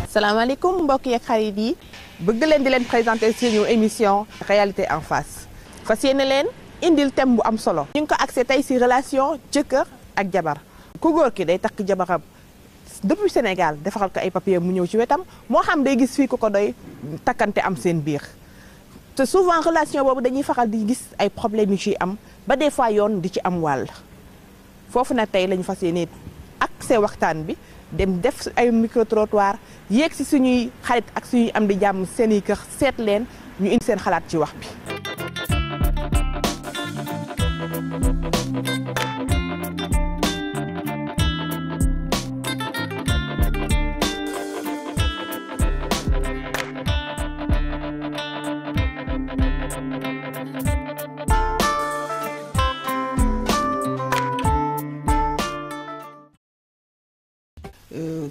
salaamaaleykum mbokk yeeg xarit yi bëgg leen di leen présenter suñu émission réalité en face fas yéene leen indil thème bu am solo. ñu ngi ko axé tey ci relation jëkkër ak jabar ku góor ki day takk jabaram depuis Sénégal defaral ko ay papier mu ñëw ci wetam moo xam day gis fii ku ko doy takkante am seen biir te souvent relation boobu dañuy faral di gis ay problèmes yu ciy am ba des fois yoon di ci am wàll foofu nag tey lañu fas yéene axé waxtaan bi. dem def ay micro trottoir yéeg ci suñuy xarit ak suñuy am di jàmm seen i kër seet leen ñu indi seen xalaat ci wax bi.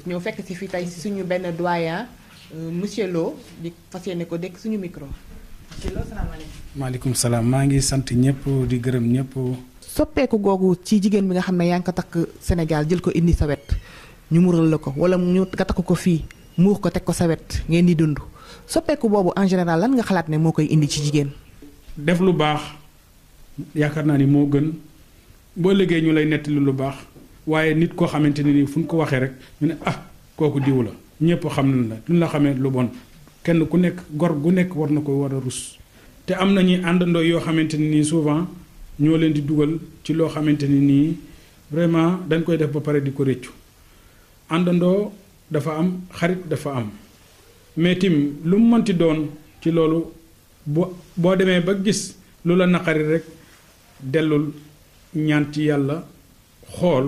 ñoo fekk ci fii tey suñu benn doyen monsieur Lo di fas yéene ko dégg suñu micro. monsieur Lo salaamaaleykum. maaleykum salaam maa ngi sant ñëpp di gërëm ñëpp. soppeeku googu ci jigéen bi nga xam ne yaa ngi ko takk Sénégal jël ko indi sa wet ñu mural la ko wala ñu nga takk ko fii muur ko teg ko sa wet ngeen di dund soppeeku boobu en général lan nga xalaat ne moo koy indi ci jigéen. def lu baax yaakaar naa ni moo gën boo liggéey ñu lay nettali lu baax. waaye nit koo xamante ne nii fu ñu ko waxee rek ñu ne kooku diw la ñëpp xam nañ la duñ la xamee lu bon kenn ku nekk gor gu nekk war na ko war a rus. te am na ñuy àndandoo yoo xamante ne nii souvent ñoo leen di dugal ci loo xamante ne nii vraiment dañ koy def ba pare di ko réccu àndandoo dafa am xarit dafa am mais tim lu mu mënti doon ci loolu boo demee ba gis lu la naqari rek dellul ñaan ci yàlla xool.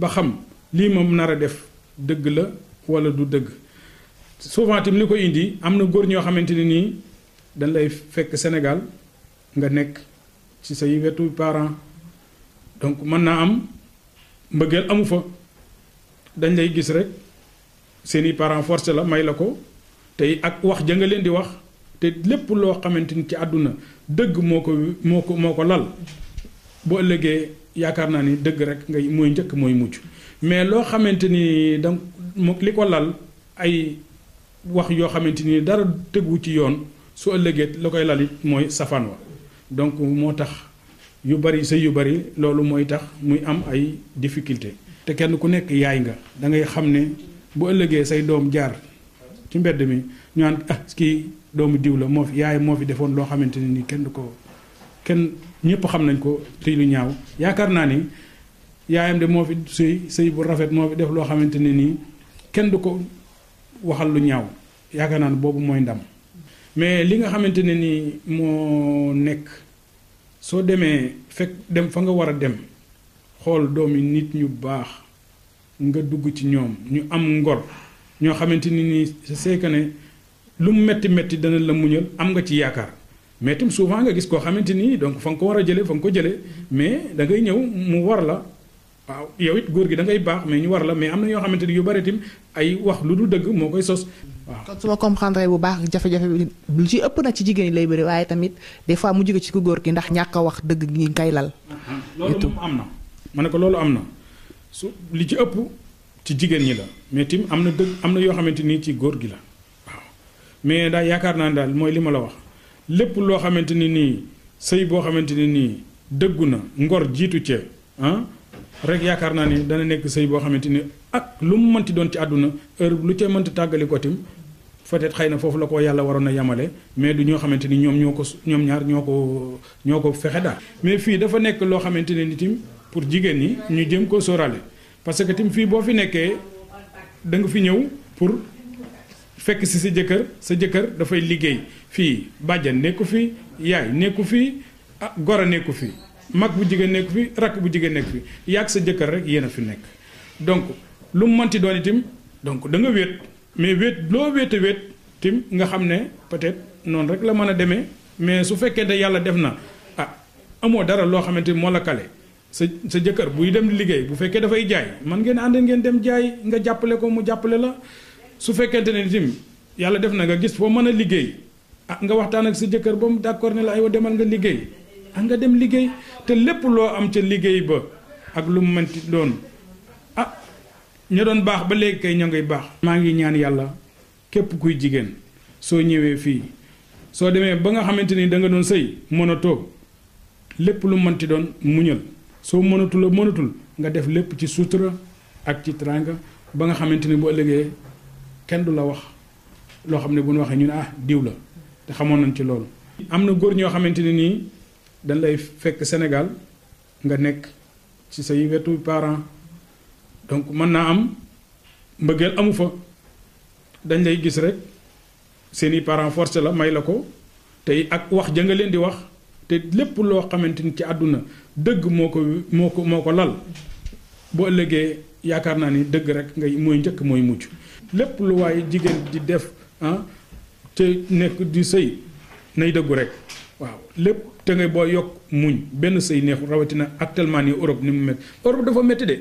ba xam lii moom nar a def dëgg la wala du dëgg souvent tam li ko indi am na góor ñoo xamante ne nii dañ lay fekk Sénégal nga nekk ci say wetu parents donc mën naa am mbëggeel amu fa dañ lay gis rek seeni parents forcé la may la ko tey ak wax ja nga leen di wax te lépp loo xamante ni ci àdduna dëgg moo ko lal bu ëllëgee yaakaar naa ni dëgg rek ngay mooy njëkk mooy mujj mais loo xamante ni donc li ko lal ay wax yoo xamante ni dara tëggu ci yoon su ëllëgee la koy lal it mooy safaan wa donc moo tax yu bari sëy yu bari loolu mooy tax muy am ay difficulté te kenn ku nekk yaay nga da ngay xam ne bu ëllëgee say doom jaar ci mbedd mi ñu naan kii doomu diw la moo fi yaay moo fi defoon loo xamante ne ni kenn ñëpp xam nañ ko tey lu ñaaw yaakaar naa ni yaayam de moo fi sëy bu rafet moo fi def loo xamante ne nii kenn du ko waxal lu ñaaw yaakaar naa ne boobu mooy ndam mais li nga xamante ne nii moo nekk soo demee fekk dem fa nga war a dem xool doomi nit ñu baax nga dugg ci ñoom ñu am ngor ñoo xamante ni nii c'est que ne lu mu metti dana la muñal am nga ci yaakaar mais tam souvent nga gis koo xamante ni donc fa nga ko war a jëlee fa nga ko jëlee mais da ngay ñëw mu war la waaw yow it góor gi da ngay baax mais ñu war la mais am na yoo xamante ni yu bari tim ay wax lu du dëgg moo koy sos waaw. kon su ma comprendre bu baax jafe-jafe bi lu ci ëpp na ci jigéen ñi lay bëri waaye tamit des fois mu jóge ci ku góor gi ndax ñàkk a wax dëgg gi kay lal. loolu moom am na ma ne ko loolu am na su li ci ëpp ci jigéen ñi la mais tim am na dëgg am na yoo xamante ni ci góor gi la waaw mais daal yaakaar naa ne daal mooy li ma la wax. lépp loo xamante ni nii sëy boo xamante ni nii dëggu na ngor jiitu ca rek yaakaar naa ni dana nekk sëy boo xamante ni ak lu mu mënti doon ci àdduna heure lu ca mënti tàggali ko tim peut-être xëy na foofu la ko yàlla waroon a yamale mais du ñoo xamante ni ñoom ñaar ñoo ko fexe daal. mais fii dafa nekk loo xamante ne ni tim pour jigéen ñi ñu jëm koo sóoraale parce que tim fii boo fi nekkee da nga fi ñëw pour. fekk si sa jëkkër dafay liggéey fii bàjjan nekku fi yaay nekku fi goro nekku fi mag bu jigéen nekku fi rakk bu jigéen nekku fi yàgg sa jëkkër rek yéen a fi nekk donc lu mu mënti doon itam donc da nga wéet mais loo wéet tim nga xam ne peut-être noonu rek la mën a demee mais su fekkee ne yàlla def na amoo dara loo xamante ni moo la kale sa jëkkër buy dem liggéey bu fekkee dafay jaay man ngeen ànd ngeen dem jaay nga jàppale ko mu jàppale la su fekkente ne tim yàlla def na nga gis foo mën a liggéey nga waxtaan ak sa jëkkër ba mu d'accord ne la aywa demal nga liggéey nga dem liggéey te lépp loo am ca liggéey ba ak lu mu mënti doon ña doon baax ba léegi kay ña ngay baax. maa ngi ñaan yàlla képp kuy jigéen soo ñëwee fii soo demee ba nga xamante ni da nga doon sëy mën a toog lépp lu mënti doon muñal soo mënatul nga def lépp ci sutura ak ci teraanga ba nga xamante ni bu ëllëgee kenn du la wax loo xam ne bu ñu waxee ñu ne ah diw la te xamoon nañ ci loolu. am na góor ñoo xamante ne nii dañ lay fekk Sénégal nga nekk ci say wetu parents donc mën naa am mbëggeel amu fa dañ lay gis rek seeni parents forcé la may la ko te ak wax ja nga leen di wax te lépp loo xamante ni ci àdduna dëgg moo ko lal boo ëllëgee yaakaar naa ni dëgg rek ngay mooy njëkk mooy mujj lépp lu waaye jigéen di def te nekk di sëy nay dëggu rek waaw lépp te ngay boo yokk muñ benn sëy neexu rawatina actuellement nii Europe ni mu métti Europe dafa métti de.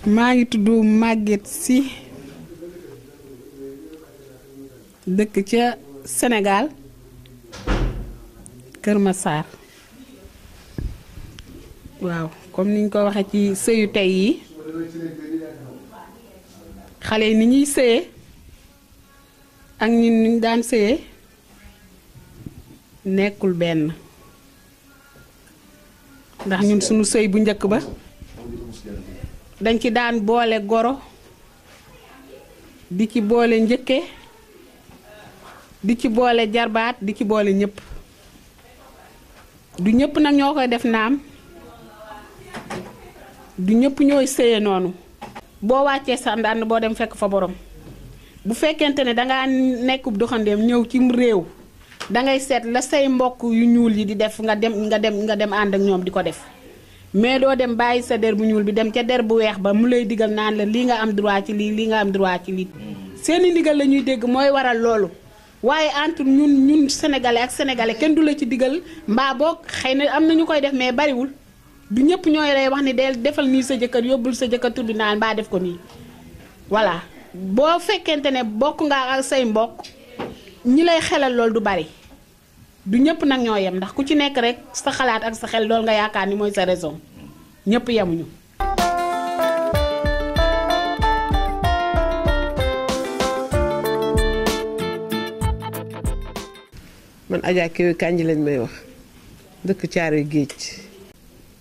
maa ngi tudd Maguette Sy dëkk ca Sénégal Kër Massar waaw comme niñ ko waxee ci sëyu tey yi xale yi ni ñuy sëyee ak ñun niñ daan sëyee nekkul benn ndax ñun sunu sëy bu njëkk ba dañ ci daan boole goro di ci boole njëkke di ci boole jarbaat di ci boole ñëpp du ñëpp nag ñoo koy def naam du ñëpp ñooy sëye noonu boo wàccee sa ndànd boo dem fekk fa borom bu fekkente ne dangaa nekkub doxandeem ñëw ci réew dangay seet la say mbokk yu ñuul yi di def nga dem ànd ak ñoom di ko def mais doo dem bàyyi sa der bu ñuul bi dem ca der bu weex ba mu lay digal naan la lii nga am droit ci lii nga am droit ci lii seeni ndigal la ñuy dégg mooy waral loolu waaye entre ñun sénégalais ak sénégalais kenn du la ci digal mbaa boog xëy na am na ñu koy def mais bariwul du ñëpp ñooy lay wax ni del defal nii sa jëkkër yóbbul sa jëkkër tribunal mbaa def ko nii voilà boo fekkente ne bokk nga ak say mbokk ñi lay xelal loolu du bari du ñëpp nag ñoo yem ndax ku ci nekk rek sa xalaat ak sa xel loolu nga yaakaar ni mooy sa raison ñëpp yemuñu. man Adja Kewe Kandji lañ may wax dëkk Caaroy Géej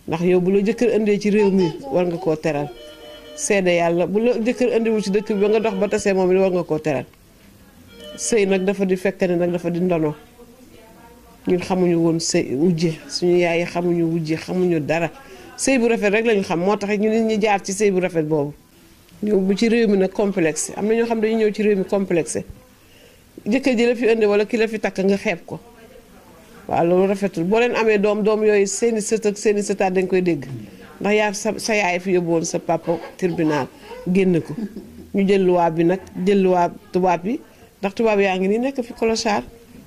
ndax yow bu la jëkkër indee ci réew mi war nga koo teral seede yàlla bu la jëkkër indiwul ci dëkk bi ba nga dox ba tasee moom it war nga koo teral sëy nag dafa di fekk ne nag dafa di ndono ñun xamuñu woon sëy wujje suñu yaay yi xamuñu wujje xamuñu dara sëy bu rafet rek lañu xam moo tax ñu nit ñi jaar ci sëy bu rafet boobu ñëw bu ci réew mi nag complexe am na ñoo xam dañu ñëw ci réew mi complexe jëkkër ji la fi indi wala ki la fi takk nga xeeb ko waaw loolu rafetul boo leen amee doom yooyu seeni sët ak seeni sëtaat dañ koy dégg ndax yaa sa yaay fi yóbbu woon sa papa tribunal génn ko ñu jël loi bi nag jël loi tubaab bi ndax tubaab yaa ngi nii nekk fi clochard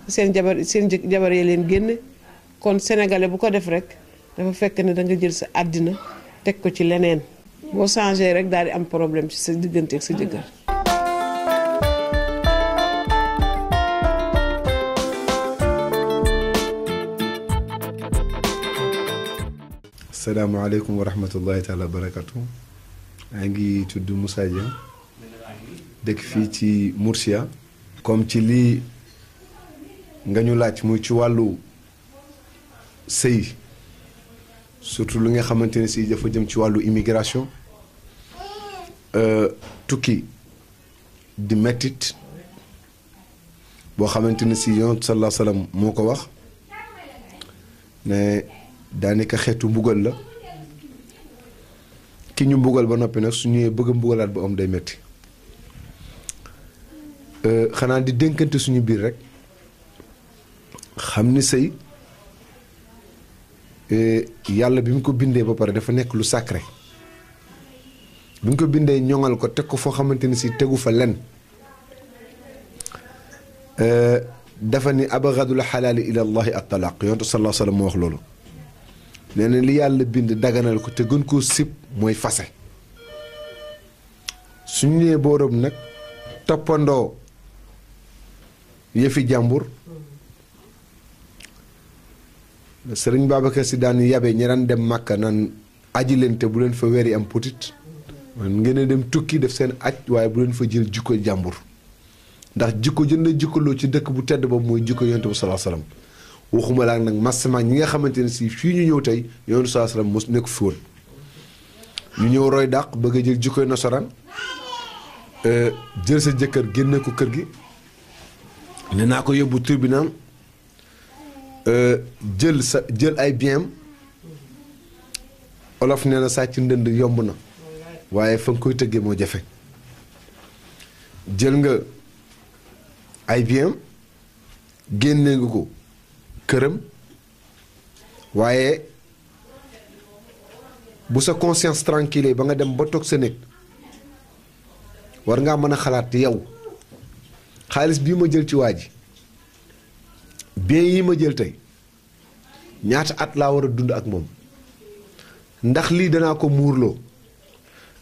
seen jabar yee leen génne kon sénégalais bu ko def rek dafa fekk ne da nga jël sa àddina teg ko ci leneen boo changé rek daal di am problème ci sa diggante ak sa jëkkër. asalaamaaleykum wa rahmatullahi taala wa barakatu maa ngi tudd Moussa Dieng dëkk fii ci Moursia comme ci lii nga ñu laaj muy ci wàllu sëy surtout lu nga xamante ne si dafa jëm ci wàllu immigration tukki di mettit boo xamante ne si yonent sallallahu alayhi wa sallam moo ko wax ne daanaka xeetu mbugal la ki ñu mbugal ba noppi nag su ñëwee bëgg a mbugalaat bu am day metti xanaa di dénkante suñu biir rek xam ni sëy yàlla bi mu ko bindee ba pare dafa nekk lu sacré bi mu ko bindee ñoŋal ko teg ko foo xamante ni si tegu fa len dafa ni abgadul xalaali ila allahi at talaq yonent sallallahu alayhi wa sallam moo wax loolu nee na li yàlla bind daganal ko te gën koo sib mooy fase suñu nee boorom nag toppandoo yëfi jàmbur sëriñ Babacar Si daan yabe ñi daan dem Màkka naan aji leen te bu leen fa weri am putit man ngeen a dem tukki def seen aj waaye bu leen fa jël jikko jàmbur ndax jikko jënd jikkoloo ci dëkk bu tedd boobu mooy jikko yonent bi sallallahu alayhi wasallam waxuma laa nag massama ñi nga xamante ne si fii ñu ñëw tey yonent bi sallallahu alayhi wasallam mos nekk fi woon ñu ñëw roy dàq bëgg a jël jikkoy nasaraan jël sa jëkkër génne ko kër gi ne naa ko yóbbu tribunal jël ay biens olof nee na sàcc ndënd yomb na waaye fa nga koy tëggee moo jafe jël nga ay biens génne nga ko këram waaye bu sa conscience tranquille ba nga dem ba toog sa néeg war ngaa mën a xalaat yow xaalis bii ma jël ci waa ji bien yi ma jël tey ñaata at laa war a dund ak moom ndax lii danaa ko muurloo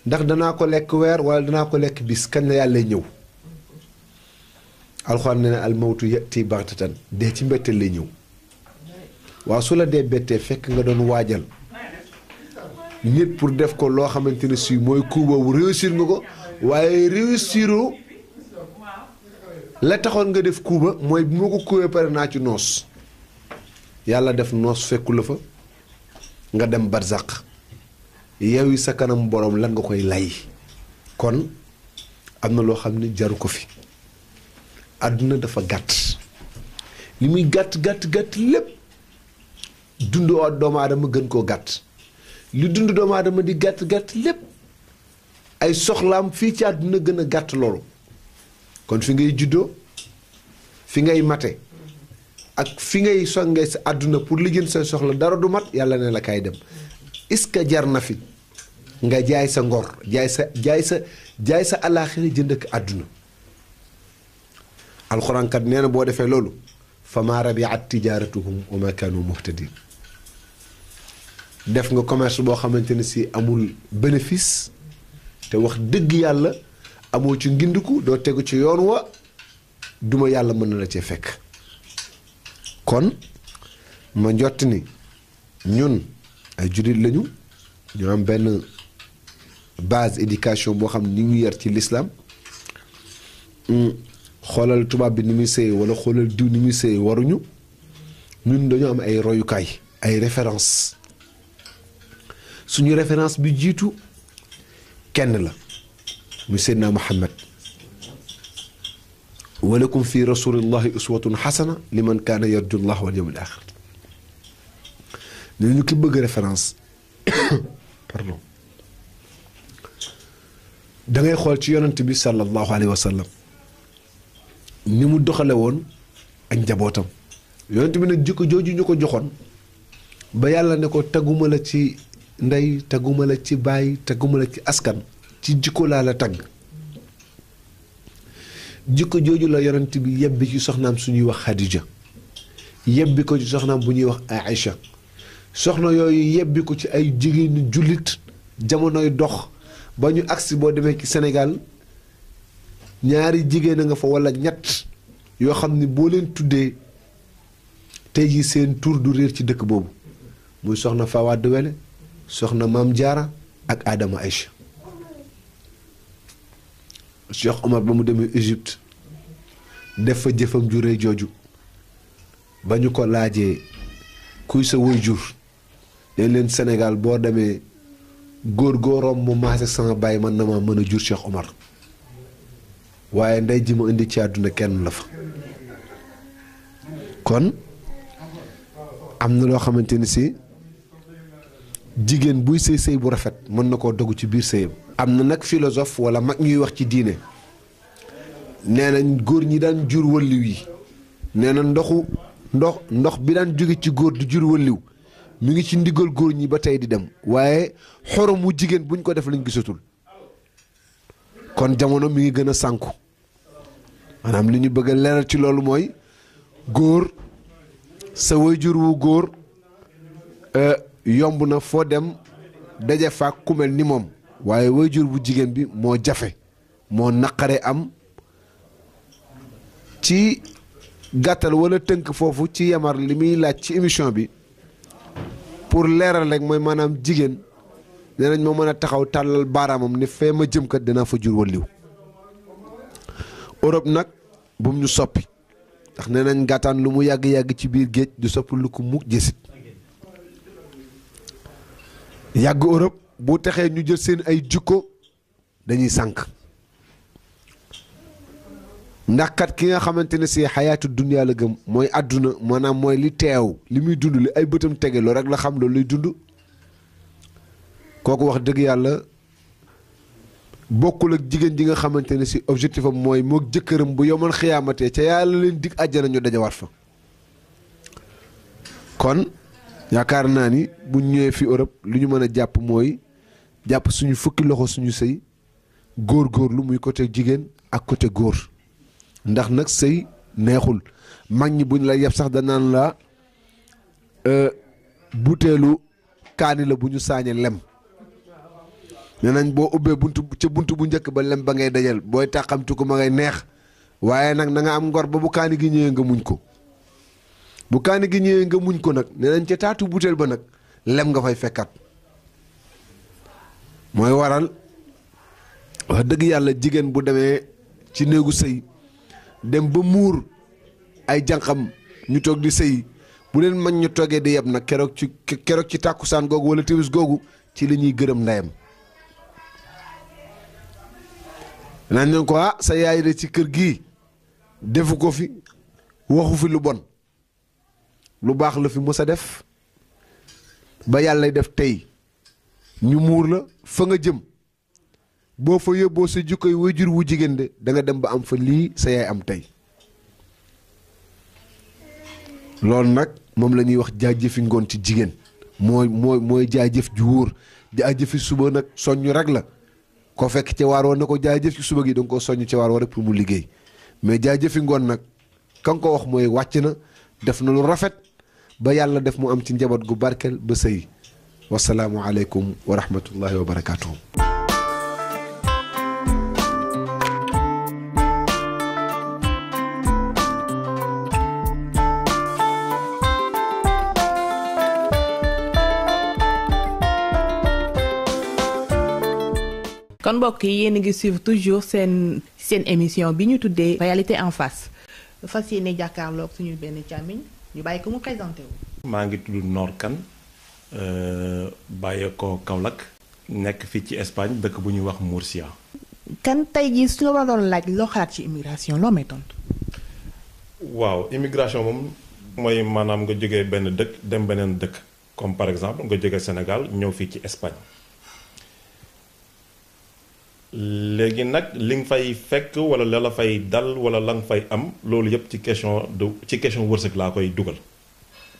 ndax danaa ko lekk weer wala danaa ko lekk bis kañ la yàlla ñëw alxuraan ne na al mawtu yati baxtatan dee ci mbetteel lay ñëw waaw su la dee bettee fekk nga doon waajal nit pour def ko loo xamante ne si mooy coup boobu réussir nga ko waaye réussiroo la taxoon nga def coup ba mooy bi ma ko kuwee pare naa ci noos yàlla def noos fekku la fa nga dem barzaq yow yi sa kanam borom lan nga koy lay kon am na loo xam ne jaru ko fi àdduna dafa gàtt li muy gàtt gàtt lépp dund doomu aadama gën koo gàtt li dund doomu aadama di gàtt lépp ay soxlaam fii ci àdduna gën a gàtt loolu kon fi ngay juddoo fi ngay mate ak fi ngay songee sa àdduna pour li jën say soxla dara du mat yàlla ne la kaay dem est-ce que jar na fi nga jaay sa ngor jaay sa alaaxira jënd ak àdduna alxuraan kat nee na boo defee loolu fa maa rabiat tijaaratuhum wa maa kaanu muhtadin def nga commerce boo xamante ne si amul bénéfice te wax dëgg yàlla amoo ci ngindiku doo tegu ci yoon wa duma yàlla mën na la cee fekk kon ma njott ni ñun ay jullit lañu ñu am benn base éducation boo xam ne ñu ngi yar ci l'islam xoolal tubaab bi ni muy sëy wala xoolal diw ni muy sëy waruñu ñun dañu am ay royukaay ay référence suñu référence bi jiitu kenn la muy Seydina Muhammad walakum fi rasulillahi uswatun xasana liman kaana yarju llah wal yawmil axir ne ñu ki bëgg référence pardon da ngay xool ci yonent bi sallallahu alayhi wa sallam ni mu doxale woon ak njabootam yonent bi nag jikko jooju ñu ko joxoon ba yàlla ne ko taguma la ci ndey taguma la ci baay taguma la ci askan ci jikko laa la tagg jikko jooju la yonent bi yebbi ci soxnaam suñuy wax Xadija yebbi ko ci soxnaam bu ñuy wax Aïcha soxna yooyu yebbi ko ci ay jigéenu jullit jamonoy dox ba ñu agsi boo demee ci Sénégal ñaari jigéen a nga fa walla ñett yoo xam ne boo leen tuddee tey jii seen tur du réer ci dëkk boobu muy soxna Fawade Wele soxna Maam Jaara ak Adama Aïcha Cheikh Omar ba mu demee Égypte def fa jëfam ju rëy jooju ba ñu ko laajee kuy sa waajur dañ leen Sénégal boo demee góor góorom mu maase sama baay man na ma mën a jur Cheikh Omar waaye ndey ji ma indi ci àdduna kenn la fa kon am na loo xamante ni si jigéen buy sëy sëy bu rafet mën na koo dogu ci biir sëyam am na nag philosophe wala mag ñuy wax ci diine nee nañ góor ñi daan jur wëlliw yi nee na ndox bi daan jóge ci góor di jur wëlliw mi ngi ci ndigal góor ñi ba tey di dem waaye xorom mu jigéen buñ ko def lañ gisatul kon jamono mi ngi gën a sànku maanaam li ñu bëgg a leeral ci loolu mooy góor sa waajur wu góor yomb na foo dem daje faak ku mel ni moom waaye waajur bu jigéen bi moo jafe moo naqare am ci gàttal wala tënk foofu ci yamar li muy laaj ci émission bi pour leeral rek mooy maanaam jigéen nee nañ ma mën a taxaw tàllal baaraamam ne fee ma jëm kat dinaa fa jur walliw Europe nag bum ñu soppi ndax nee nañ gàttaan lu mu yàgg-yàgg ci biir géej du soppi lu ko mukk jësit yàgg Europe bu taxee ñu jël seen ay jikko dañuy sànk ndax kat ki nga xamante ne si xayaatu dunya la gëm mooy àdduna maanaam mooy li teew li muy dund li ay bëtam tege loolu rek la xam loolu lay dund kooku wax dëgg yàlla bokkul ak jigéen ji nga xamante ne si objectif am mooy moog jëkkëram bu yomal xiyaamatee ca yàlla leen dig àjjana ñu dajawaat fa kon yaakaar naa ni bu ñëwee fi Europe lu ñu mën a jàpp mooy jàpp suñu fukki loxo suñu sëy góor-góorlu muy côté jigéen ak côté góor ndax nag sëy neexul mag ñi buñ la yeb sax danaan la buteelu kaani la bu ñu saañe lem nee nañ boo ubbee buntu bu njëkk ba lem ba ngay dajal booy tàqamtu ko ma ngay neex waaye nag na nga am ngor ba bu kaani gi ñëwee nga muñ ko bu kaani gi ñëwee nga muñ ko nag nee nañ ca taatu buteel ba nag lem nga fay fekkat mooy waral wax dëgg yàlla jigéen bu demee ci néegu sëy dem ba muur ay jànqam ñu toog di sëy bu leen mag ñu toogee di yeb nag keroog ci tàkkusaan googu wala timis googu ci la ñuy gërëm ndeyam nañ leen ko sa yaay de ci kër gii defu ko fi waxu fi lu bon lu baax la fi mës a def ba yàlla def tey ñu muur la fa nga jëm boo fa yóbboo sa jikkoy waajur wu jigéen de da nga dem ba am fa lii sa yaay am tey loolu nag moom la ñuy wax jaajëfi ngoon ci jigéen mooy jaajëf ju wóor jaajëfi suba nag soññ rek la ko fekk ci waar woon na ko jaajëf ci suba gi da nga ko soññ ci waar wa rek pour mu liggéey mais jaajëfi ngoon nag ka nga ko wax mooy wàcc na def na lu rafet ba yàlla def mu am ci njaboot gu barkel ba sëy wasalaamu aleykum wa rahmatullahi wa barakaatuhu. kon mbokk yi yéen a ngi suivre toujours seen émission bi ñu tuddee réalité en face fas yéene jàkkaarloog suñu benn càmmiñ ñu bàyyi ko mu présenté wu. maa ngi tudd Noor Kan bàyyee ko Kaolack nekk fii ci Espagne dëkk bu ñuy wax Murcia. kan tey jii su la war doon laaj loo xalaat ci immigration loo may tontu. waaw immigration moom mooy maanaam nga jógee benn dëkk dem beneen dëkk comme par exemple nga jógee Sénégal ñëw fii ci Espagne. léegi nag li nga fay fekk wala la la fay dal wala la nga fay am loolu yëpp ci question wërsëg laa koy dugal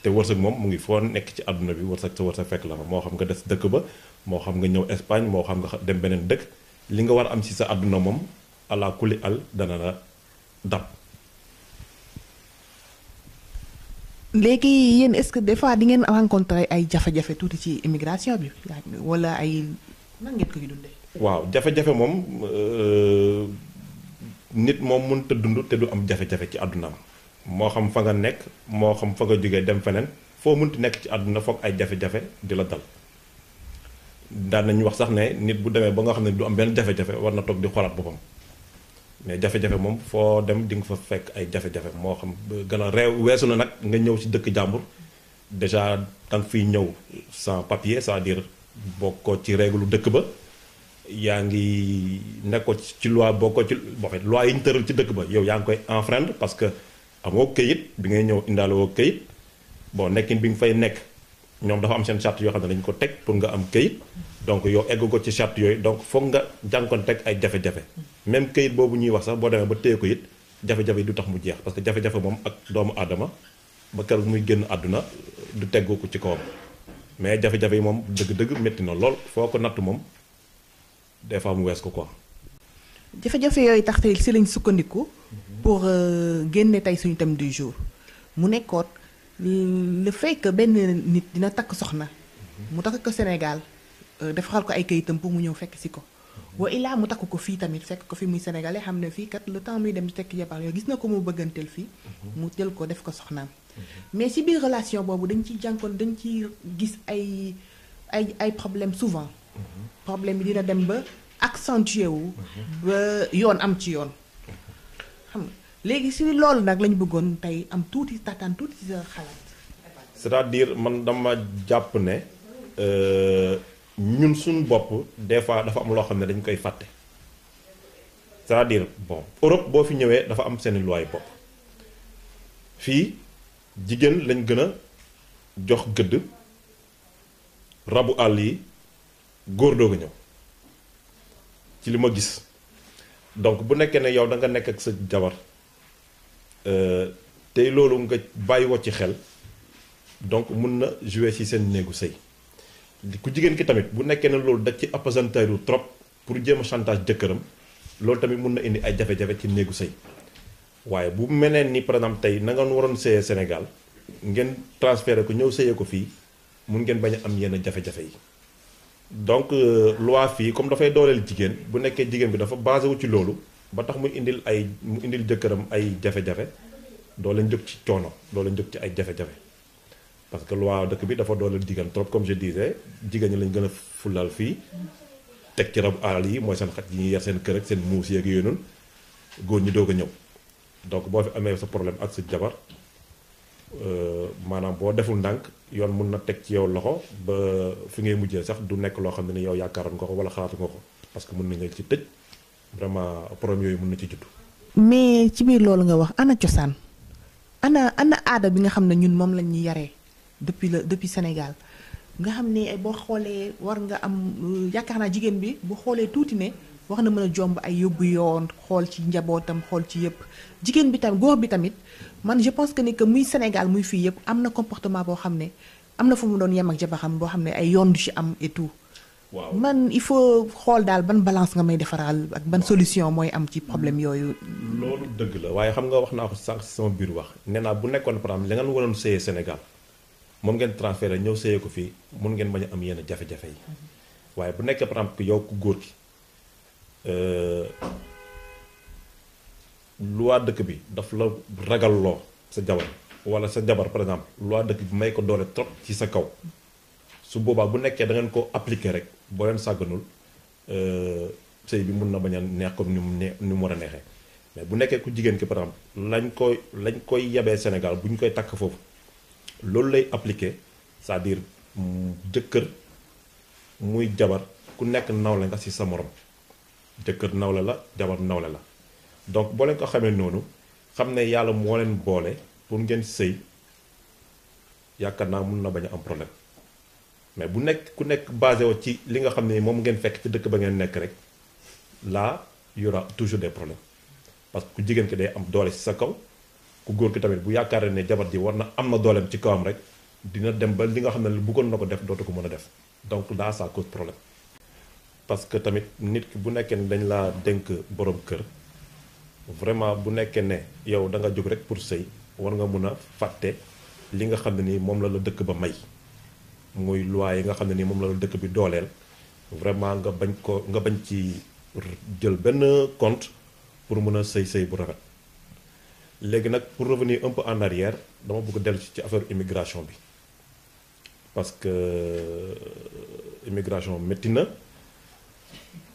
te wërsëg moom mu ngi foo nekk ci àdduna bi wërsëg sa wërsëg fekk la fa moo xam nga des dëkk ba moo xam nga ñëw Espagne moo xam nga dem beneen dëkk li nga war a am ci sa àdduna moom ala kulli al dana la dab. léegi yéen est-ce que des fois di ngeen rencontrer ay jafe-jafe tuuti ci immigration bi wala ay nan ngeen koy dundee. waaw jafe-jafe moom nit moom mënut a dund te du am jafe-jafe ci àddunaam moo xam fa nga nekk moo xam fa nga jógee dem feneen foo mënti nekk ci àdduna foog ay jafe-jafe di la dal daan nañu wax sax ne nit bu demee ba nga xam ne du am benn jafe-jafe war na toog di xoolaat boppam mais jafe-jafe moom foo dem di nga fa fekk ay jafe-jafe moo xam gën a réew weesu na nag nga ñëw ci dëkk jàmbur déjà da nga fiy ñëw sans papier c'est-à-dire bokkoo ci règle dëkk ba. yaa ngi nekkoo ci loi bokkoo ci loi yi ñu tëral ci dëkk ba yow yaa ngi koy enfreindre parce que amoo këyit bi ngay ñëw indaale woo këyit bon nekkin bi nga fay nekk ñoom dafa am seen charte yoo xam ne dañu ko teg pour nga am këyit donc yow egg ko ci charte yooyu donc foog nga jànkoonteeg ay jafe-jafe même këyit boobu ñuy wax sax boo demee ba téye ko it jafe-jafe yi du tax mu jeex parce que jafe-jafe moom ak doomu aadama ba keroog muy génn àdduna du teggu ko ci kawam mais jafe-jafe yi moom dëgg-dëgg métti na lool foo ko natt moom des fois mu wees ko quoi. jafe-jafe yooyu tax tey si lañ sukkandiku pour génne tey suñu thème du jour mu nekkoon le fait que benn nit dina takk soxna mu takk ko Sénégal defaral ko ay kayitam pour mu ñëw fekk si ko wa illaa mu takk ko fii tamit fekk ko fi muy sénégalais xam ne fii kat le temps muy dem di tekki jabar yooyu gis na ko mu bëgganteel fii mu jël ko def ko soxnaam mais si biir relation boobu dañ ciy jànkoon dañ ciy gis ay problème souvent problème bi dina dem ba accentué wu ba yoon am ci yoon xam nga léegi si loolu nag lañ bëggoon tey am tuuti tataan tuuti sa xalaat. c'est-à-dire man dama jàpp ne ñun suñu bopp des fois dafa am loo xam ne dañ koy fàtte c'est-à-dire bon Europe boo fi ñëwee dafa am seeni loi bopp fii jigéen lañ gën a jox gëdd rabu àll yi góor doog a ñëw ci li ma gis donc bu nekkee ne yow da nga nekk ak sa jabar tey loolu nga bàyyiwoo ci xel donc mun na jouer ci seen néegu sëy ku jigéen ki tamit bu nekkee ne loolu da ci appesantaru trop pour jéem a chantage jëkkëram loolu tamit mun na indi ay jafe-jafe ci néegu sëy waaye bu meneen ni par exemple tey na nga waroon sëyee Sénégal ngeen transféré ko ñëw sëyee ko fii mun ngeen bañ a am yenn jafe-jafe yi donc loi fii comme dafay dooleel jigéen bu nekkee jigéen bi dafa basé wu ci loolu ba tax mu indil jëkkëram ay jafe-jafe doo leen jóg ci coono doo leen jóg ci ay jafe-jafe parce que loi dëkk bi dafa dooleel jigéen trop comme je disais jigéen ñi lañ gën a fulal fii teg ci rabu àll yi mooy seen xaj yi ñuy yar seen kër ak seen muus yeeg yooyu noonu góor ñi doog a ñëw donc boo fi amee sa problème ak sa jabar maanaam boo deful ndànk yoon mun na teg ci yow loxo ba fi ngay mujjee sax du nekk loo xam ne ni yow yaakaaroon nga ko wala xalaatu nga ko parce que mun nañ ci tëj vraiment problème yooyu mun na ci judd. mais ci biir loolu nga wax ana cosaan ana aada bi nga xam ne ñun moom lañ ñuy yaree depuis Sénégal nga xam ne boo xoolee war nga am yaakaar naa jigéen bi bu xoolee tuuti ne wax na mën a jomb ay yóbbu yoon xool ci njabootam xool ci yëpp jigéen bi tam góor bi tamit man je pense que ni que muy Sénégal muy fii yëpp am na comportement boo xam ne am na fu mu doon yem ak jabaram boo xam ne ay yoon du ci am et tout. waaw man il faut xool daal ban balance nga may defaral ak ban solution mooy am ci problème yooyu. loolu dëgg la waaye xam nga wax naa ko sànq si sama biir wax nee naa bu nekkoon par exemple la ngeen waroon sëyee Sénégal moom ngeen transféré ñëw sëyee ko fii mun ngeen bañ a am yenn jafe-jafe yi waaye bu nekkee par exemple yow ku góor gi loi dëkk bi daf la ragalloo sa jabar wala sa jabar par exemple loi dëkk bi may ko doole trop ci sa kaw su boobaa bu nekkee da ngeen ko appliquer rek boo leen sàgganul sëy bi mun na bañ a neex comme ni mu war a neexee mais bu nekkee ku jigéen ki par exemple lañ koy yabee Sénégal bu ñu koy takk foofu loolu lay appliquer c'est-à-dire jëkkër muy jabar ku nekk nawle nga ci sa morom jëkkër nawle la jabar nawle la donc boo leen ko xamee noonu xam ne yàlla moo leen boole pour ngeen sëy yaakaar naa mun na bañ a am problème mais bu nekk ku nekk basé wu ci li nga xam ne moom ngeen fekk ci dëkk ba ngeen nekk rek là y aura toujours des problèmes parce que ku jigéen ki day am doole ci sa kaw ku góor ki tamit bu yaakaaree ne jabar ji war na am na dooleem ci kawam rek dina dem ba li nga xam ne bëggoon na ko def dootu ko mën a def donc là ça cause problème parce que tamit nit ki bu nekkee ne dañ laa dénk borom kër vraiment bu nekkee ne yow da nga jóg rek pour sëy war nga mun a fàtte li nga xam ne nii moom la dëkk ba may muy loi yi nga xam ne nii moom la dëkk bi dooleel vraiment nga bañ ci jël benn compte pour mën a sëy bu rafet léegi nag pour revenir un peu en arrière dama bëgg dellu ci affaire immigration bi parce que immigration métti na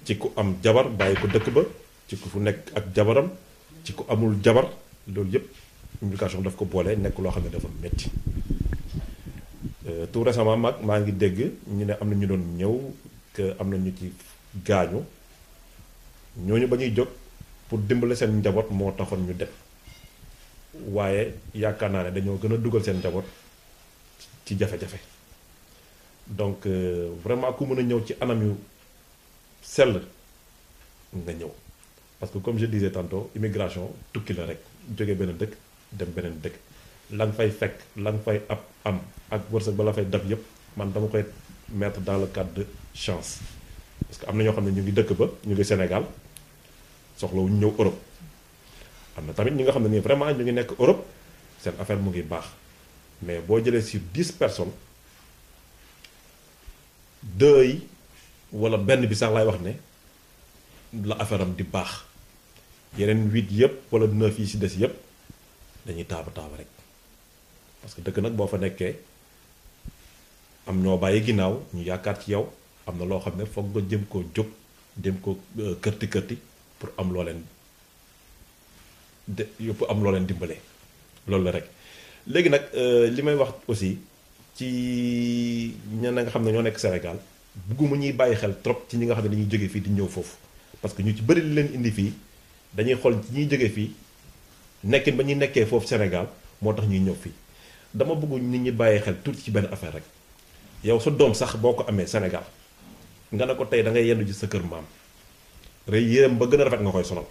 ci ku am jabar bàyyi ko dëkk ba ci ku fu nekk ak jabaram ci ku amul jabar loolu yëpp immigration daf ko boole nekk loo xam ne dafa métti tout récemment maa ngi dégg ñu ne am na ñu doon ñëw que am na ñu ci gaañu ñooñu ba ñuy jóg pour dimbale seen njaboot moo taxoon ñu dem waaye yaakaar naa ne dañoo gën a dugal seen njaboot ci jafe-jafe donc vraiment ku mën a ñëw ci anam yu sell nga ñëw parce que comme je disais tantôt immigration tukki la rek jóge benn dëkk dem beneen dëkk la nga fay fekk la nga fay am ak wërsëg ba la fay def yépp man dama koy mettre dans le cadre de chance parce que am na ñoo xam ne ñu ngi dëkk ba ñu ngi Sénégal soxlawuñu ñëw Europe am na tamit ñi nga xam ne nii vraiment ñu ngi nekk Europe seen affaire mu ngi baax mais boo jëlee sur 10 personnes 2 yi wala benn bi sax laay wax ne la affaire am di baax yeneen 8 yëpp wala 9 yi si des yëpp dañuy taaba rek parce que dëkk nag boo fa nekkee am ñoo bàyyi ginnaaw ñu yaakaar ci yow am na loo xam ne foog nga jëm koo jóg dem ko kërti pour am loo leen yëpp am loo leen dimbale loolu la rek léegi nag li may wax aussi ci ñenn nga xam ne ñoo nekk Sénégal bugguma ñuy bàyyi xel trop ci ñi nga xam ne dañuy jógee fii di ñëw foofu parce que ñu ci bëri li leen indi fii dañuy xool ci ñuy jógee fii nekkin ba ñuy nekkee foofu Sénégal moo tax ñuy ñëw fii dama bëgg nit ñi bàyyi xel tuuti ci benn affaire rek yow sa doom sax boo ko amee Sénégal nga ne ko tey da ngay yendu ci sa kër maam rek yéreem ba gën a rafet nga koy sonal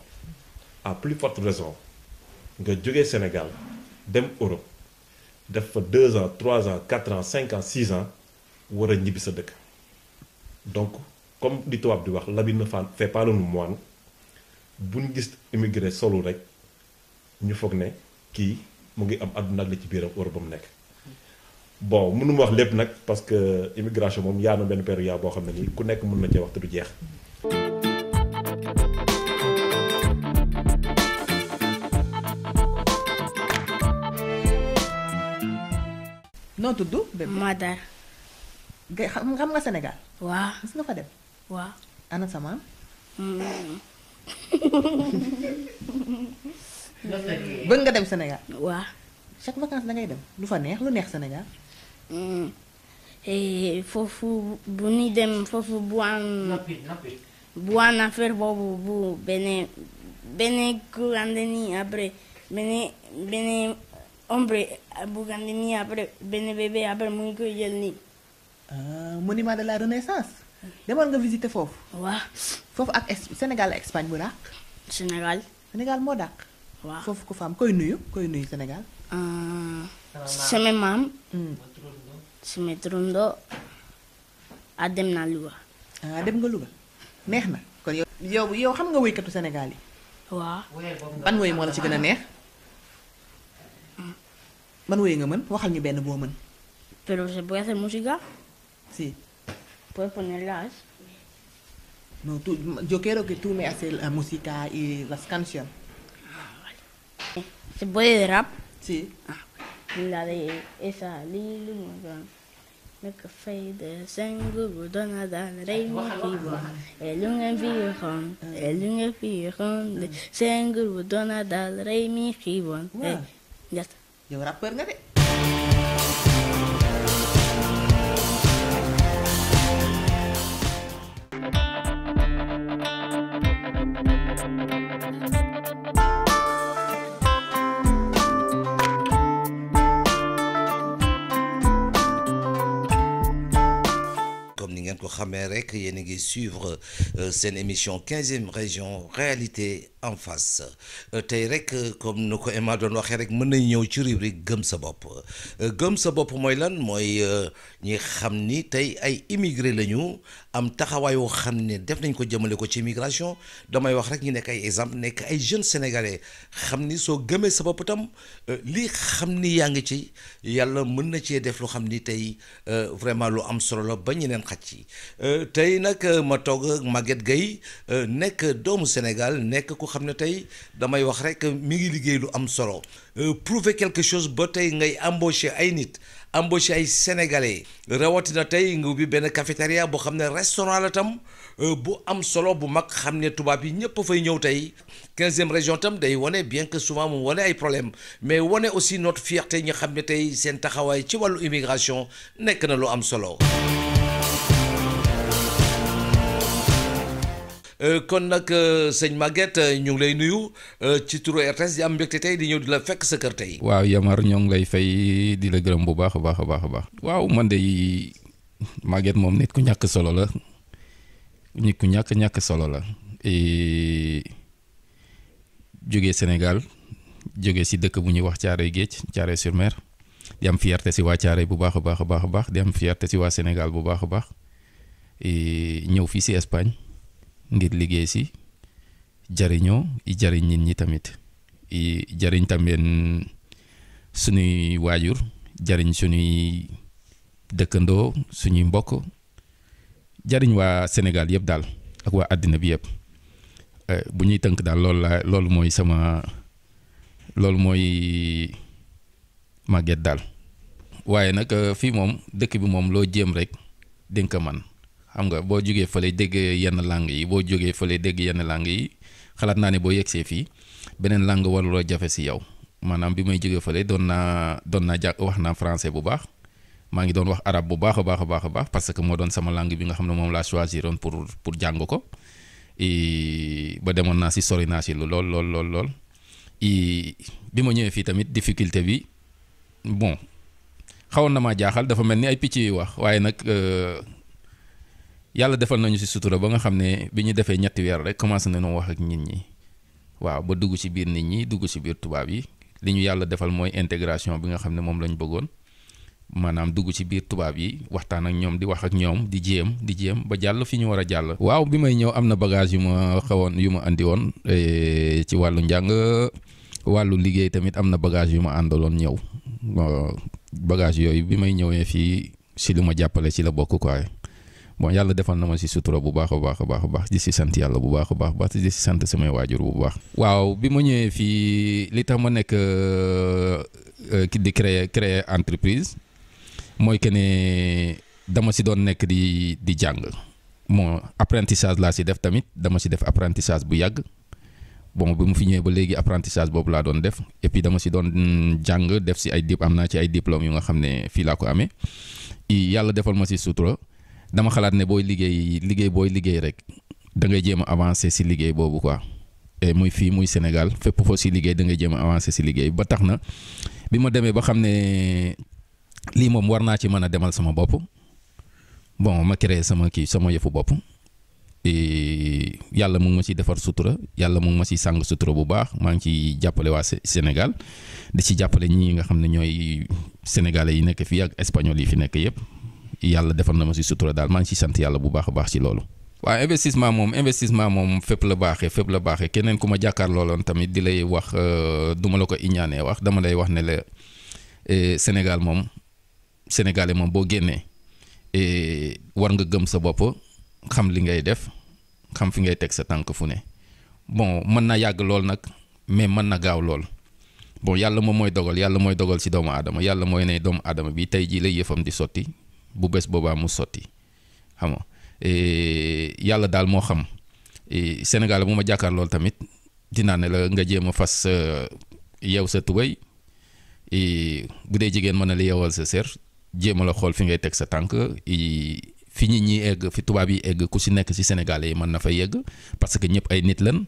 à plus forte raison nga jógee Sénégal dem Europe def fa 2 ans 3 ans 4 ans 5 ans 6 ans war a ñibbi sa dëkk donc comme di tubaab di wax l'habit ne fait pas le moine bu ñu gis immigré solu rek ñu foog ne kii mu ngi am àdduna ak li ci biiram Europe ba mu nekk bon mënuma wax lépp nag parce que immigration moom yaa na benn période yaa boo xam ne nii ku nekk mën na cee wax te du jeex. noo tudd. Madar. xam nga Sénégal. waaw. gis nga fa dem. waaw. ana sa maam. bëgg nga dem Sénégal. waaw. chaque vacance da ngay dem lu fa neex lu neex Sénégal. foofu bu ñuy dem foofu bu an affaire boobu bu benn kurande nii après benn ombre bu gande nii après benn bébé après mu ngi koy jël nii. monument de la Renaissance. demoon nga visiter foofu. waaw. foofu ak Sénégal ak Espagne bu dàq. Sénégal. Sénégal moo dàq. waaw foofu ku fa am koy nuyu Sénégal. sama maam. sama turando dem na Louga. dem nga Louga neex na kon yow xam nga woykatu Sénégal yi. waaw. ban woy moo la ci gën a neex. ban woy nga mën waxal ñu benn boo mën. Pero se puede hacer música. Sí. Puedes ponerlas. No, yo quiero que tú me haces la música y las canciones. Vale. ¿Se puede de rap? Sí. La de esa Lili Morgan. Le café de Sengu, Donada, Rey Mojiba. El un envión, de Sengu, Donada, Rey Mojiba. Ya está. Yo rapper nga de. ko xamee rek yéen a ngi suivre seen émission 15e région réalité en face tey rek comme nu ko Emma doon waxee rek mën nañ ñëw ci rubrique gëm sa bopp mooy lan mooy ñi xam ni tey ay immigré lañu am taxawaay yoo xam ne def nañ ko jëmale ko ci immigration damay wax rek ñu nekk ay exemple nekk ay jeunes sénégalais xam ni soo gëmee sa bopp tam lii xam ni yaa ngi ci yàlla mën na cee def lu xam ni tey vraiment lu am solo la ba ñeneen xaj ci tey nag ma toog ak Maguette Gueye nekk doomu Sénégal nekk ku xam ne tey damay wax rek mi ngi liggéey lu am solo prouver quelque chose ba tey ngay embaucher ay nit embaucher ay sénégalais rawatina tey nga ubbi benn cafétéria boo xam ne restaurant la tam bu am solo bu mag xam ne tubaab yi ñëpp fay ñëw tey 15e région tam day wane bien que souvent mu wane ay problème mais wane aussi notre fierté ñi xam ne tey seen taxawaay ci wàllu immigration nekk na lu am solo. kon nag sëñ Maguette ñu ngi lay nuyu ci turu RTS di am mbégte tey di ñëw di la fekk sa kër tey. waaw Yamar ñoo ngi lay fay di la gërëm bu baax a baax a baax a baax. waaw man de Maguette moom nit ku ñàkk solo la nit ku ñàkk solo la jógee Sénégal jógee si dëkk bu ñuy wax Thiaroye Géej Thiaroye-sur-Mer di am fierté si waa Thiaroye bu baax a baax a baax a baax di am fierté si waa Sénégal bu baax a baax ñëw fii si Espagne. ngir liggéey si jariñoo i jariñ nit ñi tamit i jariñ tamit suñuy waajur jariñ suñuy dëkkandoo suñuy mbokk jariñ waa Sénégal yëpp daal ak waa àddina bi yëpp bu ñuy tënk daal loolu mooy Maguette daal. waaye nag fii moom dëkk bi moom loo jéem rek di nga ko man xam nga boo jógee fële dégg yenn langue yi xalaat naa ne boo yegsee fii beneen langue waruloo jafe si yow maanaam bi may jógee fële doon naa wax naa français bu baax maa ngi doon wax arabe bu baax a baax parce que moo doon sama langue bi nga xam ne moom laa choisiroon pour jàng ko ba demoon naa si sori naa si lool bi ma ñëwee fii tamit difficulté bi bon xawoon na maa jaaxal dafa mel ni ay picc yu wax waaye nag yàlla defal nañu si sutura ba nga xam ne bi ñu defee 3 weer rek commencé nañoo wax ak nit ñi waaw ba dugg ci biir nit ñi dugg ci biir tubaab yi li ñu yàlla defal mooy intégration bi nga xam ne moom lañ bëggoon maanaam dugg ci biir tubaab yi waxtaan ak ñoom di wax ak ñoom di jéem ba jàll fi ñu war a jàll. waaw bi may ñëw am na bagage yu ma andi woon ci wàllu njàng wàllu liggéey tamit am na bagage yu ma àndaloon ñëw bagage yooyu bi may ñëwee fii si lu ma jàppale ci la bokk quoi. bon yàlla defal na ma si sutura bu baax a baax di si sant yàlla bu baax a baax di si sant samay waajur bu baax. waaw bi ma ñëwee fii li tax ma nekk di créer entreprise mooy que ne dama si doon nekk di jàng bon apprentissage laa si def tamit dama si def apprentissage bu yàgg bon bi mu fi ñëwee ba léegi apprentissage boobu laa doon def et puis dama si doon jàng def si am naa ci ay diplômes yu nga xam ne fii laa ko amee yàlla defal ma si sutura. dama xalaat ne booy liggéey rek da ngay jéem a avancer si liggéey boobu quoi et muy fii muy Sénégal fépp foo si liggéey da ngay jéem a avancer si liggéey ba tax na bi ma demee ba xam ne lii moom war naa ci mën a demal sama bopp bon ma créé sama yëfu bopp et yàlla mu ngi ma ciy defar sutura yàlla mu ngi ma ciy sàng sutura bu baax maa ngi ciy jàppale waa Sénégal di ci jàppale ñi nga xam ne ñooy sénégalais yi nekk fii ak espagnol yi fi nekk yëpp. yàlla defal na ma si sutura daal maa ngi ciy sant yàlla bu baax a baax ci loolu. waaw investissement moom fépp la baaxee keneen ku ma jàkkaarlooloon tamit di lay wax duma la ko iñaanee wax dama lay wax ne la sénégalais moom boo génnee war nga gëm sa bopp xam li ngay def xam fi ngay teg sa tànk fu ne bon mën na yàgg lool nag mais mën na gaaw lool. bon yàlla moom mooy dogal ci doomu aadama yàlla mooy ne doomu aadama bi tey jii lay yëfam di sotti. bu bés boobaa mu sotti xam nga yàlla daal moo xam Sénégal bu ma jàkkaar lool tamit dinaa ne la nga jéem a fas yeew sa tubéy bu dee jigéen mën na la yeewal sa sër jéem a la xool fi ngay teg sa tànk fi nit ñi egg fi tubaab yi egg ku si nekk si Sénégalais yi mën na fa yegg parce que ñëpp ay nit lan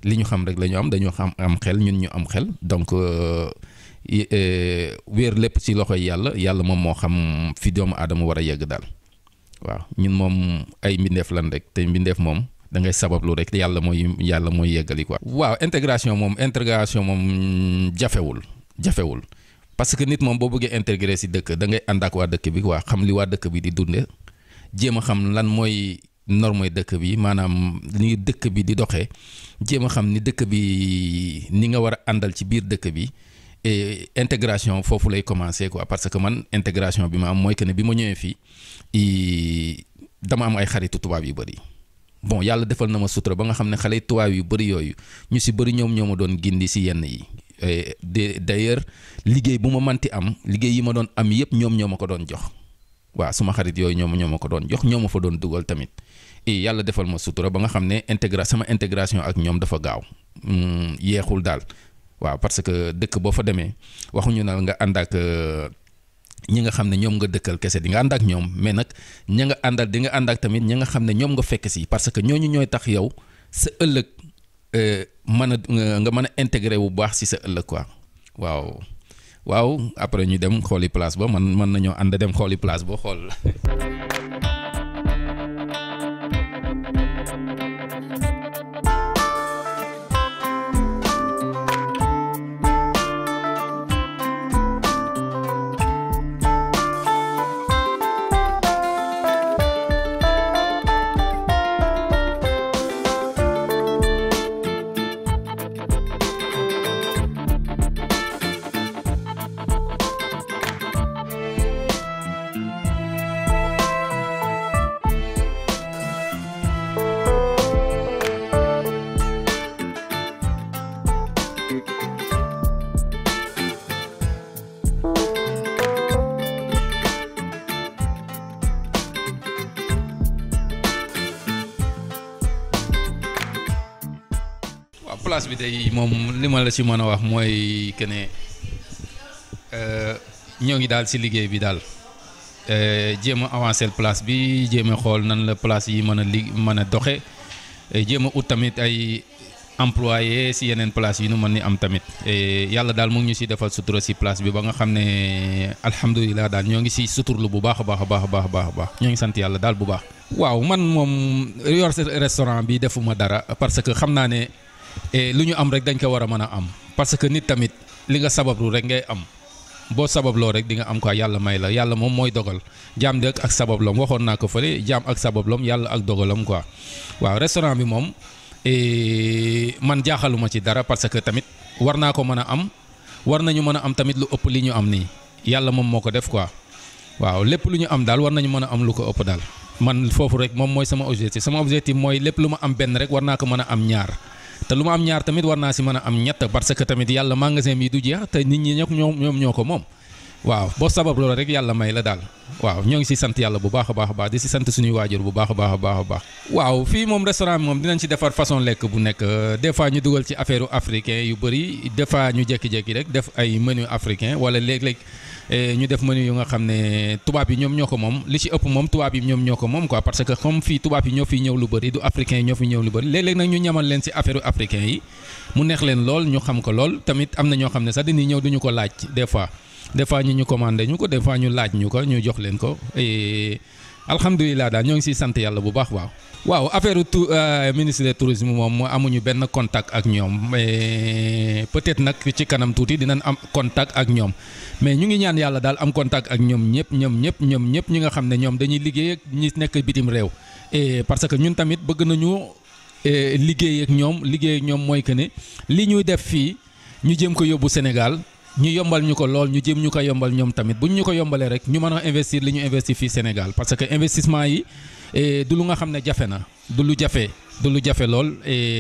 li ñu xam rek la ñu am dañoo am xel ñun ñu am xel donc. wéer lépp ci loxoy yàlla moom moo xam fi doomu aadama war a yegg daal waaw ñun moom ay mbindeef lan rek te mbindeef moom da ngay sabablu rek yàlla mooy yeggali quoi. waaw intégration moom jafewul parce que nit moom boo bëggee intégré ci dëkk da ngay ànd ak waa dëkk bi quoi xam li waa dëkk bi di dunde jéem a xam lan mooy norme dëkk bi maanaam ni dëkk bi di doxee jéem a xam ni dëkk bi ni nga war a àndal ci biir dëkk bi. et intégration foofu lay commencer quoi parce que man intégration bi ma am mooy que ne bi ma ñëwee fii dama am ay xaritu tubaab yu bëri bon yàlla defal na ma sutura ba nga xam ne xale tubaab yu bëri yooyu ñu si bëri ñoom ñoo ma doon gindi si yenn yi d'ailleurs liggéey bu ma manti am liggéey yi ma doon am yëpp ñoom ñoo ma ko doon jox waaw suma xarit yooyu ñoo ma ko doon jox ñoo ma fa doon dugal tamit et yàlla defal ma sutura ba nga xam ne sama intégration ak ñoom dafa gaaw yeexul daal. waaw parce que dëkk boo fa demee waxuñu na nga ànd ak ñi nga xam ne ñoom nga dëkkal kese di nga ànd ak ñoom mais nag ña nga àndal di nga ànd ak tamit ñi nga xam ne ñoom nga fekk si parce que ñooñu ñooy tax yow sa ëllëg nga mën a intégré bu baax si sa ëllëg quoi waaw après ñu dem xooli place ba mën nañoo ànd dem xooli place ba xool. place bi day moom li ma la ci mën a wax mooy que ne ñoo ngi daal ci liggéey bi daal jéem a avancer place bi jéem a xool nan la place yi mën a doxe jéem a ut tamit ay employé ci yeneen place yi nu mën ni am tamit yàlla daal mu ngi ñu ci defal sutura ci place bi ba nga xam ne alhamdulilah daal ñoo ngi ci suturlu bu baax a baax a baax a baax a baax ñoo ngi sant yàlla daal bu baax. waaw man moom yor restaurant bi defuma dara parce que xam naa ne lu ñu am rek dañ ko war a mën a am parce que nit tamit li nga sabablu rek ngay am boo sababloo rek di nga am quoi yàlla may la yàlla moom mooy dogal jaam dëkk ak sababloom waxoon naa ko fële jaam ak sababloom yàlla ak dogalam quoi waaw restaurant bi moom man jaaxaluma ci dara parce que tamit war naa ko mën a am war nañu mën a am tamit lu ëpp li ñu am nii yàlla moom moo ko def quoi waaw lépp lu ñu am daal war nañu mën a am lu ko ëpp daal man foofu rek moom mooy sama objectif mooy lépp lu ma am benn rek war naa ko mën a am ñaar te lu ma am ñaar tamit war naa si mën a am ñett parce que tamit yàlla magasin bi du jeex te nit ñi ñoom ñoo ko moom waaw boo sabab loolu rek yàlla may la daal waaw ñoo ngi si sant yàlla bu baax a baax a baax di si sant suñuy waajur bu baax a baax a baax a baax waaw fii moom restaurant bi moom dinañ ci defar façon lekk bu nekk des fois ñu dugal ci affaire africain yu bëri des fois ñu jékki-jékki rek def ay menu africain wala léeg-léeg ñu def menu yu nga xam ne tubaab yi ñoom ñoo ko moom li ci ëpp moom tubaab yi ñoom ñoo ko moom quoi parce que comme fii tubaab yi ñoo fi ñëw lu bëri du africain yi ñoo fi ñëw lu bëri léeg-léeg nag ñu ñamal leen ci affaire africain yi mu neex leen lool ñu xam ko lool tamit am na ñoo xam ne sax dañuy ñëw duñu ko laaj des fois ñu commandé ñu ko des fois ñu laaj ñu ko ñu jox leen ko alhamdulilah daal ñoo ngi siy sant yàlla bu baax waaw affaire ministre du tourisme moom amuñu benn contact ak ñoom mais peut-être nag ci kanam tuuti dinañ am contact ak ñoom mais ñu ngi ñaan yàlla daal am contact ak ñoom ñëpp ñi nga xam ne ñoom dañuy liggéey ak ñi nekk bitim réew parce que ñun tamit bëgg nañu liggéey ak ñoom mooy que ne li ñuy def fii ñu jëm ko yóbbu Sénégal ñu yombal ñu ko lool ñu jéem ñu ko yombal ñoom tamit bu ñu ko yombalee rek ñu mën a investir li ñu investir fii Sénégal parce que investissement yi du lu nga xam ne jafe na du lu jafe lool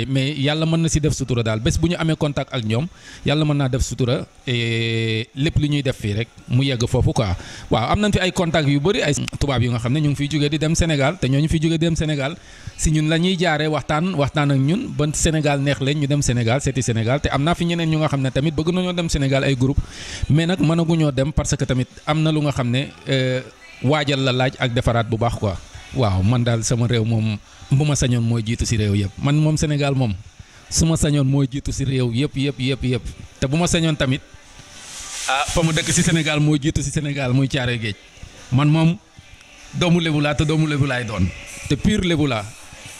mais yàlla mën na si def sutura daal bés bu ñu amee contact ak ñoom yàlla mën naa def sutura lépp li ñuy def fii rek mu yegg foofu quoi waaw am nañ fi ay contact yu bëri ay tubaab yu nga xam ne ñu ngi fiy jógee di dem Sénégal te ñooñu fiy jógee di dem Sénégal si ñun la ñuy jaaree waxtaan ak ñun ba Sénégal neex leen ñu dem Sénégal seeti Sénégal te am naa fi ñeneen ñu nga xam ne tamit bëgg nañoo dem Sénégal ay groupe mais nag mënaguñoo dem parce que tamit am na lu nga xam ne waajal la laaj ak defaraat bu baax quoi. waaw man daal sama réew moom bu ma sañoon mooy jiitu ci réew yëpp man moom Sénégal moom su ma sañoon mooy jiitu ci réew yëpp te bu ma sañoon tamit fa mu dëkk ci Sénégal mooy jiitu ci Sénégal muy Thiaroye Géej man moom doomu Lebu laa te doomu Lebu laay doon te pur Lebu laa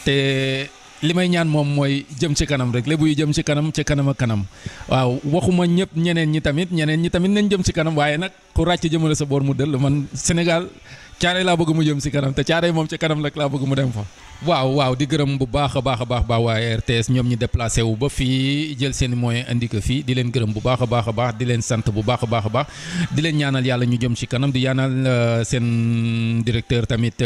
te li may ñaan moom mooy jëm ci kanam rek Lebu yi jëm ci kanam ak kanam waaw waxuma ñëpp ñeneen ñi tamit nañ jëm ci kanam waaye nag ku ràcc jëmale sa boor mu dëll man Sénégal Thiaroye laa bëgg mu jëm ci kanam te Thiaroye moom ci kanam rek laa bëgg mu dem fa. waaw di gërëm bu baax a baax waa RTS ñoom ñi déplacé wu ba fii jël seen moyen indi ko fii di leen gërëm bu baax a baax di leen sant bu baax a baax di leen ñaanal yàlla ñu jëm ci kanam di ñaanal seen directeur tamit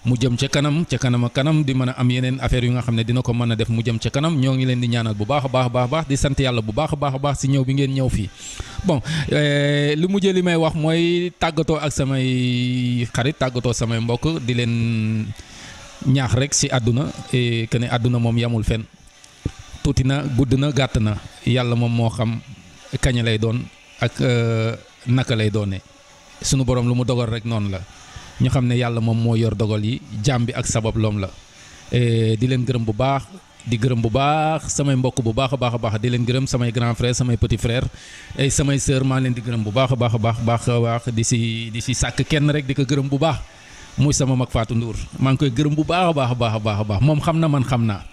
mu jëm ca kanam ak kanam di mën a am yeneen affaire yu nga xam ne dina ko mën a def mu jëm ca kanam ñoo ngi leen di ñaanal bu baax a baax di sant yàlla bu baax a baax si ñëw bi ngeen ñëw fii bon lu mujjee li may wax mooy tàggatoo ak samay xarit tàggatoo samay mbokk di leen ñaax rek ci àdduna que ne àdduna moom yamul fen tuuti na gudd na gàtt na yàlla moom moo xam kañ lay doon ak naka lay doone sunu borom lu mu dogal rek noonu la ñu xam ne yàlla moom moo yor dogal yi jaam bi ak sabab loom la di leen gërëm bu baax di gërëm bu baax samay mbokk bu baax a baax di leen gërëm samay grand frère samay petit frère ay samay sœur maa leen di gërëm bu baax a baax di si sàkk kenn rek di ko gërëm bu baax muy sama mag Fatou Ndour maa ngi koy gërëm bu baax a baax moom xam na man xam naa